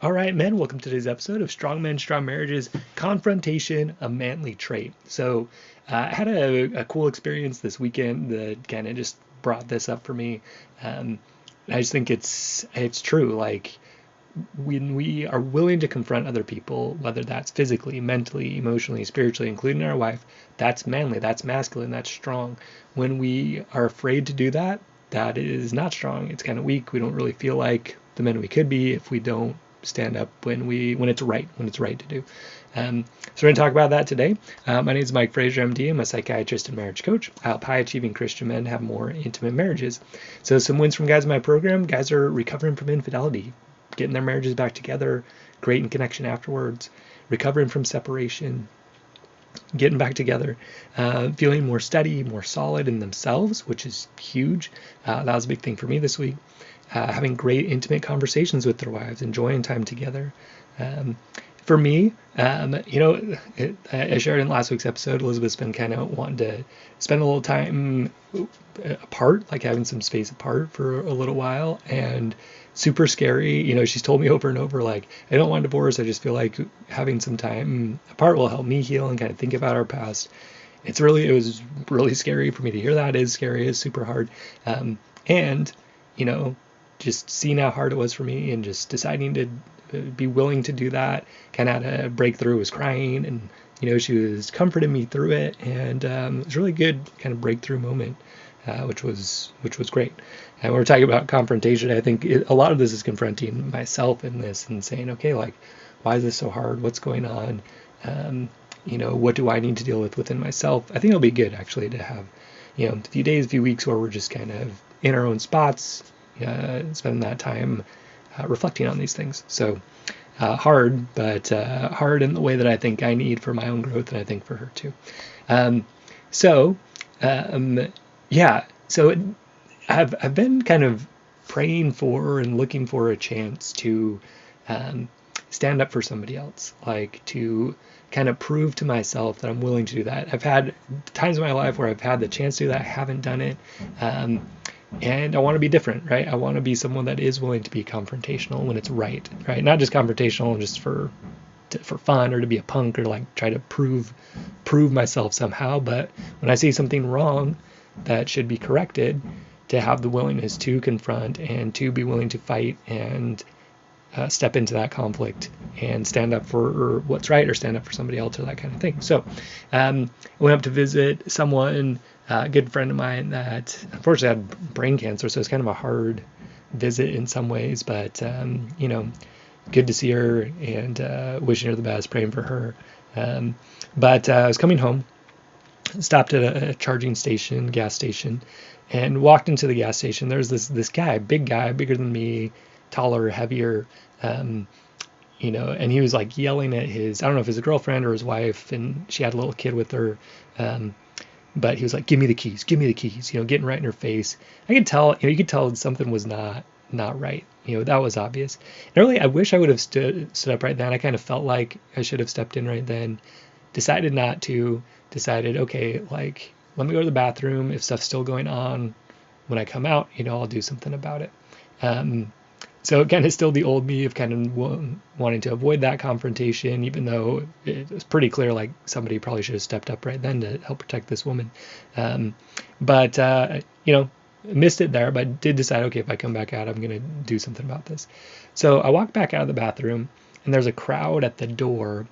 All right, men, welcome to today's episode of Strong Men, Strong Marriages, Confrontation, a Manly Trait. I had a cool experience this weekend that kind of just brought this up for me. I just think it's true. Like, when we are willing to confront other people, whether that's physically, mentally, emotionally, spiritually, including our wife, that's manly, that's masculine, that's strong. When we are afraid to do that, that is not strong. It's kind of weak. We don't really feel like the men we could be if we don't stand up when it's right to do. So we're going to talk about that today. My name is Mike Fraser, MD. I'm a psychiatrist and marriage coach. I help high-achieving Christian men have more intimate marriages. So some wins from guys in my program: guys are recovering from infidelity, getting their marriages back together, great in connection afterwards, recovering from separation, getting back together, feeling more steady, more solid in themselves, which is huge. That was a big thing for me this week. Having great intimate conversations with their wives, enjoying time together. For me, I shared in last week's episode, Elizabeth's been kind of wanting to spend a little time apart, like having some space apart for a little while, and super scary. She's told me over and over, like, I don't want a divorce. I just feel like having some time apart will help me heal and kind of think about our past. It was really scary for me to hear that. It is scary. It's super hard. And, just seeing how hard it was for me and just deciding to be willing to do that, kind of had a breakthrough. Was crying, and she was comforting me through it, and it was a really good kind of breakthrough moment, which was great. And we're talking about confrontation. I think a lot of this is confronting myself in this and saying, okay, like, why is this so hard? What's going on? What do I need to deal with within myself? I think it'll be good actually to have a few days, a few weeks where we're just kind of in our own spots, spending that time reflecting on these things. So hard, but hard in the way that I think I need for my own growth, and I think for her too. So I've been kind of praying for and looking for a chance to stand up for somebody else, like to kind of prove to myself that I'm willing to do that. I've had times in my life where I've had the chance to do that. I haven't done it. And I want to be different, right? I want to be someone that is willing to be confrontational when it's right? Not just confrontational just for fun or to be a punk or like try to prove myself somehow. But when I see something wrong that should be corrected, to have the willingness to confront and to be willing to fight and step into that conflict and stand up for what's right or stand up for somebody else or that kind of thing. So I went up to visit someone, a good friend of mine that unfortunately had brain cancer, so it's kind of a hard visit in some ways, but good to see her and wishing her the best, praying for her. But I was coming home, stopped at a charging station, gas station, and walked into the gas station. There's this guy, big guy, bigger than me, taller, heavier, and he was like yelling at I don't know if it was a girlfriend or his wife, and she had a little kid with her, but he was like, give me the keys, getting right in her face. I could tell, you could tell something was not right. That was obvious. And really, I wish I would have stood up right then. I kind of felt like I should have stepped in right then, decided not to, decided, okay, like, let me go to the bathroom. If stuff's still going on when I come out, I'll do something about it. So kind of still the old me of kind of wanting to avoid that confrontation, even though it was pretty clear like somebody probably should have stepped up right then to help protect this woman. But missed it there, but did decide, okay, if I come back out, I'm going to do something about this. So I walked back out of the bathroom, and there's a crowd at the door,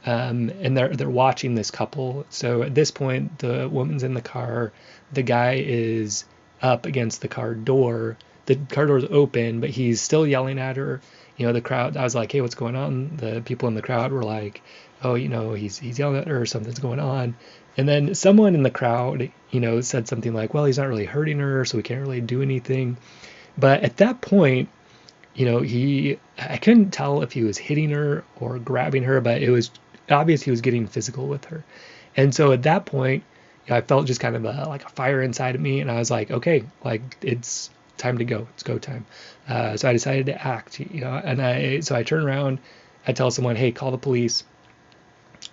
and they're watching this couple. So at this point, the woman's in the car, the guy is up against the car door. The car door's open, but he's still yelling at her. The crowd, I was like, hey, what's going on? The people in the crowd were like, oh, he's yelling at her, something's going on. And then someone in the crowd, said something like, well, he's not really hurting her, so we can't really do anything. But at that point, I couldn't tell if he was hitting her or grabbing her, but it was obvious he was getting physical with her. And so at that point, I felt just kind of like a fire inside of me, and I was like, okay, like, it's time to go. It's go time. So I decided to act, and I turn around, I tell someone, hey, call the police,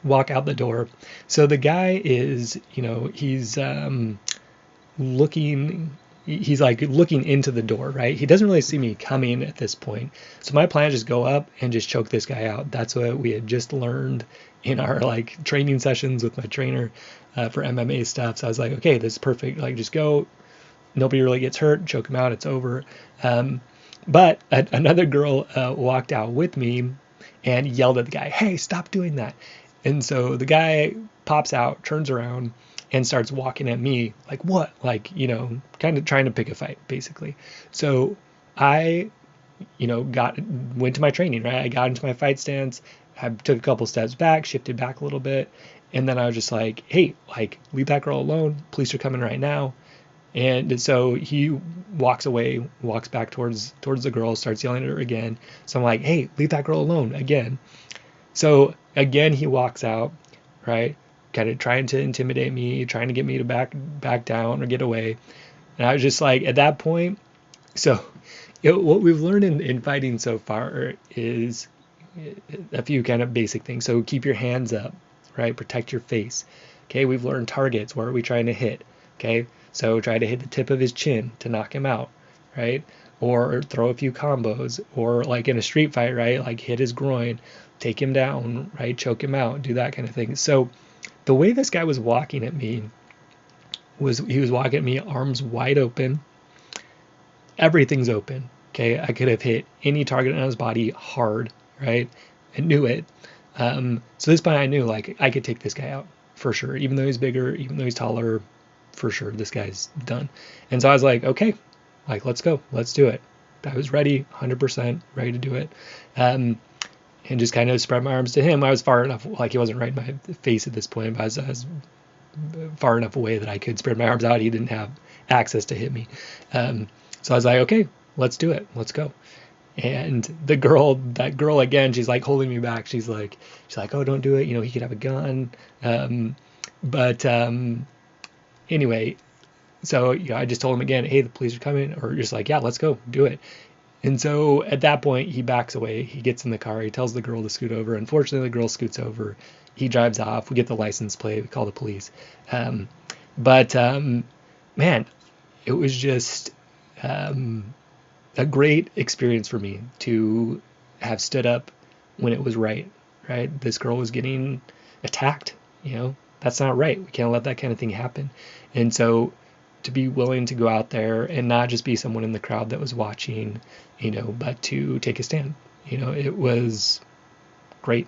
walk out the door. So the guy is, he's looking he's like looking into the door, right? He doesn't really see me coming at this point. So my plan is just go up and just choke this guy out. That's what we had just learned in our like training sessions with my trainer for MMA stuff. So I was like, okay, this is perfect. Like just go. Nobody really gets hurt. Choke him out. It's over. But another girl walked out with me and yelled at the guy, hey, stop doing that. And so the guy pops out, turns around, and starts walking at me like, what? Like, kind of trying to pick a fight, basically. So I, went to my training, right? I got into my fight stance. I took a couple steps back, shifted back a little bit. And then I was just like, hey, like, leave that girl alone. Police are coming right now. And so he walks away, walks back towards the girl, starts yelling at her again. So I'm like, hey, leave that girl alone again. So again, he walks out, right? Kind of trying to intimidate me, trying to get me to back down or get away. And I was just like, at that point, so what we've learned in fighting so far is a few kind of basic things. So keep your hands up, right? Protect your face. Okay, we've learned targets. Where are we trying to hit? Okay, so try to hit the tip of his chin to knock him out, right? Or throw a few combos, or like in a street fight, right? Like hit his groin, take him down, right? Choke him out, do that kind of thing. So the way this guy was walking at me was he was walking at me arms wide open. Everything's open. Okay, I could have hit any target on his body hard, right? I knew it. So this point I knew like I could take this guy out for sure, even though he's bigger, even though he's taller, for sure this guy's done. And so I was like, okay, like let's go, let's do it. I was ready, 100% ready to do it. And just kind of spread my arms to him. I was far enough, like he wasn't right in my face at this point, but I was far enough away that I could spread my arms out. He didn't have access to hit me. So I was like, okay, let's do it. Let's go. And that girl again, she's like holding me back. She's like, oh, don't do it. He could have a gun. But anyway, so I just told him again, hey, the police are coming, or just like, yeah, let's go, do it. And so at that point, he backs away. He gets in the car. He tells the girl to scoot over. Unfortunately, the girl scoots over. He drives off. We get the license plate. We call the police. But man, it was just a great experience for me to have stood up when it was right. Right? This girl was getting attacked. That's not right. We can't let that kind of thing happen. And so to be willing to go out there and not just be someone in the crowd that was watching, but to take a stand, it was great.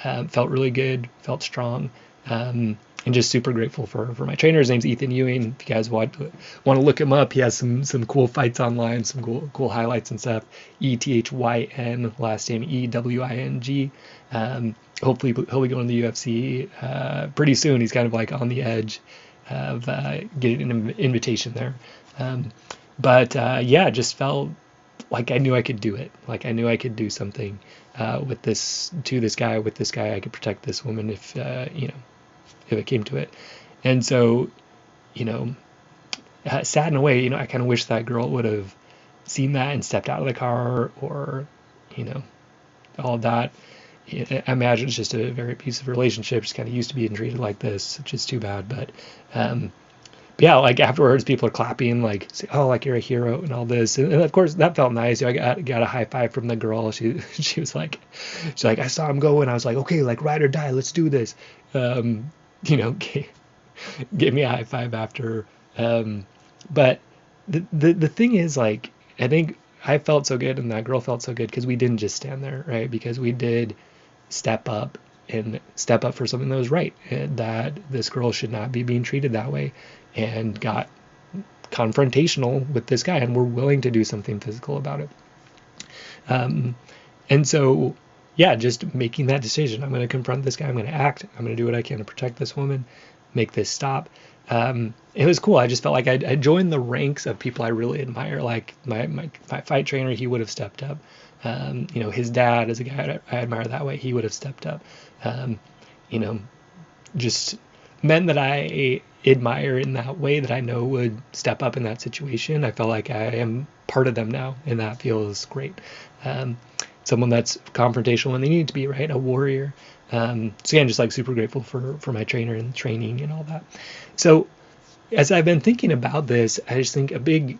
Felt really good, felt strong, and just super grateful for my trainer. His name's Ethan Ewing. If you guys want to look him up, he has some cool fights online, some cool highlights and stuff. ETHYN, last name EWING. Hopefully he'll be going to the UFC pretty soon. He's kind of like on the edge of getting an invitation there. But just felt like I knew I could do it. Like I knew I could do something with this guy. I could protect this woman if it came to it. And so, sad in a way, I kind of wish that girl would have seen that and stepped out of the car, or, all of that. I imagine it's just a very abusive relationship. She's kind of used to being treated like this, which is too bad. But yeah, like afterwards, people are clapping, like, say, oh, like you're a hero and all this. And of course, that felt nice. I got a high five from the girl. She was like, I saw him go, and I was like, okay, like ride or die, let's do this. Gave me a high five after. But the thing is, like, I think I felt so good and that girl felt so good because we didn't just stand there, right? Because we did step up for something that was right, and that this girl should not be being treated that way, and got confrontational with this guy, and we're willing to do something physical about it. And so, yeah, just making that decision. I'm going to confront this guy. I'm going to act. I'm going to do what I can to protect this woman, make this stop. It was cool. I just felt like I joined the ranks of people I really admire. Like my fight trainer, he would have stepped up. His dad is a guy I admire that way. He would have stepped up. Just men that I admire in that way that I know would step up in that situation. I felt like I am part of them now, and that feels great. Someone that's confrontational when they need to be, right? A warrior. So again, just like super grateful for my trainer and training and all that. So as I've been thinking about this, I just think a big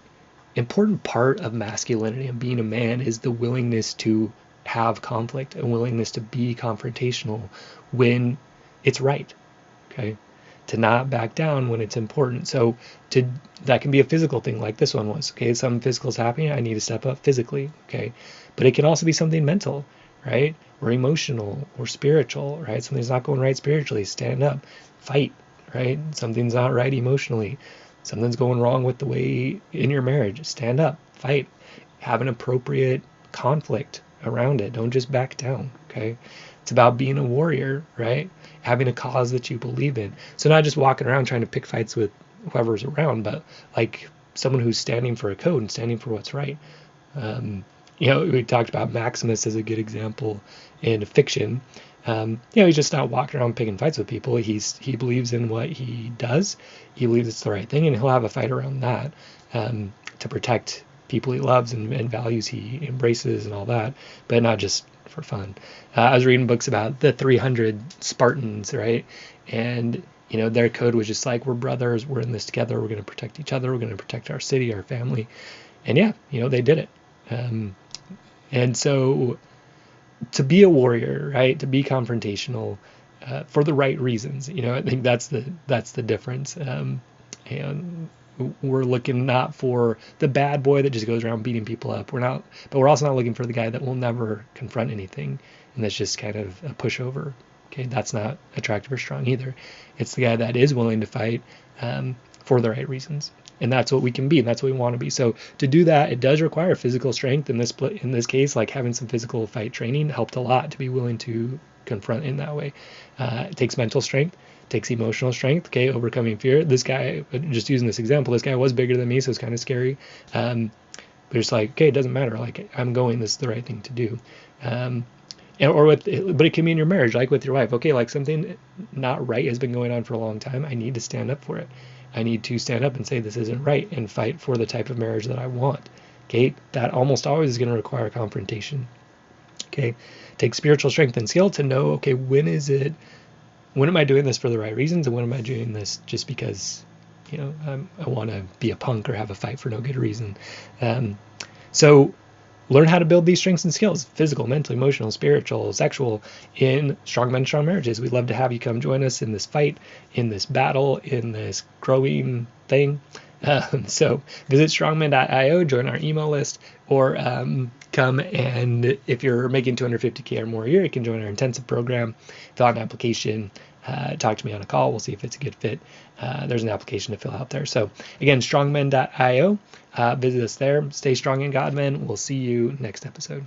important part of masculinity and being a man is the willingness to have conflict and willingness to be confrontational when it's right. Okay. To not back down when it's important. So to that can be a physical thing like this one was. Okay, some physical is happening, I need to step up physically. Okay. But it can also be something mental, right? Or emotional or spiritual, right? Something's not going right spiritually. Stand up, fight, right? Something's not right emotionally. Something's going wrong with the way in your marriage. Stand up, fight, have an appropriate conflict around it. Don't just back down. Okay. It's about being a warrior, right? Having a cause that you believe in. So not just walking around trying to pick fights with whoever's around, but like someone who's standing for a code and standing for what's right. We talked about Maximus as a good example in fiction. He's just not walking around picking fights with people. He believes in what he does. He believes it's the right thing, and he'll have a fight around that to protect people he loves and values he embraces and all that, but not just for fun. I was reading books about the 300 Spartans, right? And their code was just like, we're brothers, we're in this together, we're going to protect each other, we're going to protect our city, our family, and they did it. And so to be a warrior, right? To be confrontational for the right reasons. I think that's the difference. And we're looking not for the bad boy that just goes around beating people up. But we're also not looking for the guy that will never confront anything and that's just kind of a pushover. Okay, that's not attractive or strong either. It's the guy that is willing to fight for the right reasons. And that's what we can be, and that's what we want to be. So to do that, it does require physical strength. In this case, like having some physical fight training helped a lot to be willing to confront in that way. It takes mental strength, takes emotional strength. Okay, overcoming fear. This guy, just using this example, this guy was bigger than me, so it's kind of scary. But it's like, okay, it doesn't matter. Like I'm going. This is the right thing to do. But it can be in your marriage, like with your wife. Okay, like something not right has been going on for a long time. I need to stand up for it. I need to stand up and say this isn't right and fight for the type of marriage that I want. Okay, that almost always is going to require confrontation. Okay, take spiritual strength and skill to know, okay, when am I doing this for the right reasons, and when am I doing this just because, I want to be a punk or have a fight for no good reason. So learn how to build these strengths and skills, physical, mental, emotional, spiritual, sexual, in Strong Men, Strong Marriages. We'd love to have you come join us in this fight, in this battle, in this growing thing. So visit strongman.io, join our email list, or come and if you're making $250K or more a year, you can join our intensive program, fill out an application, talk to me on a call. We'll see if it's a good fit. There's an application to fill out there. So again, strongmen.io. Visit us there. Stay strong in God, men. We'll see you next episode.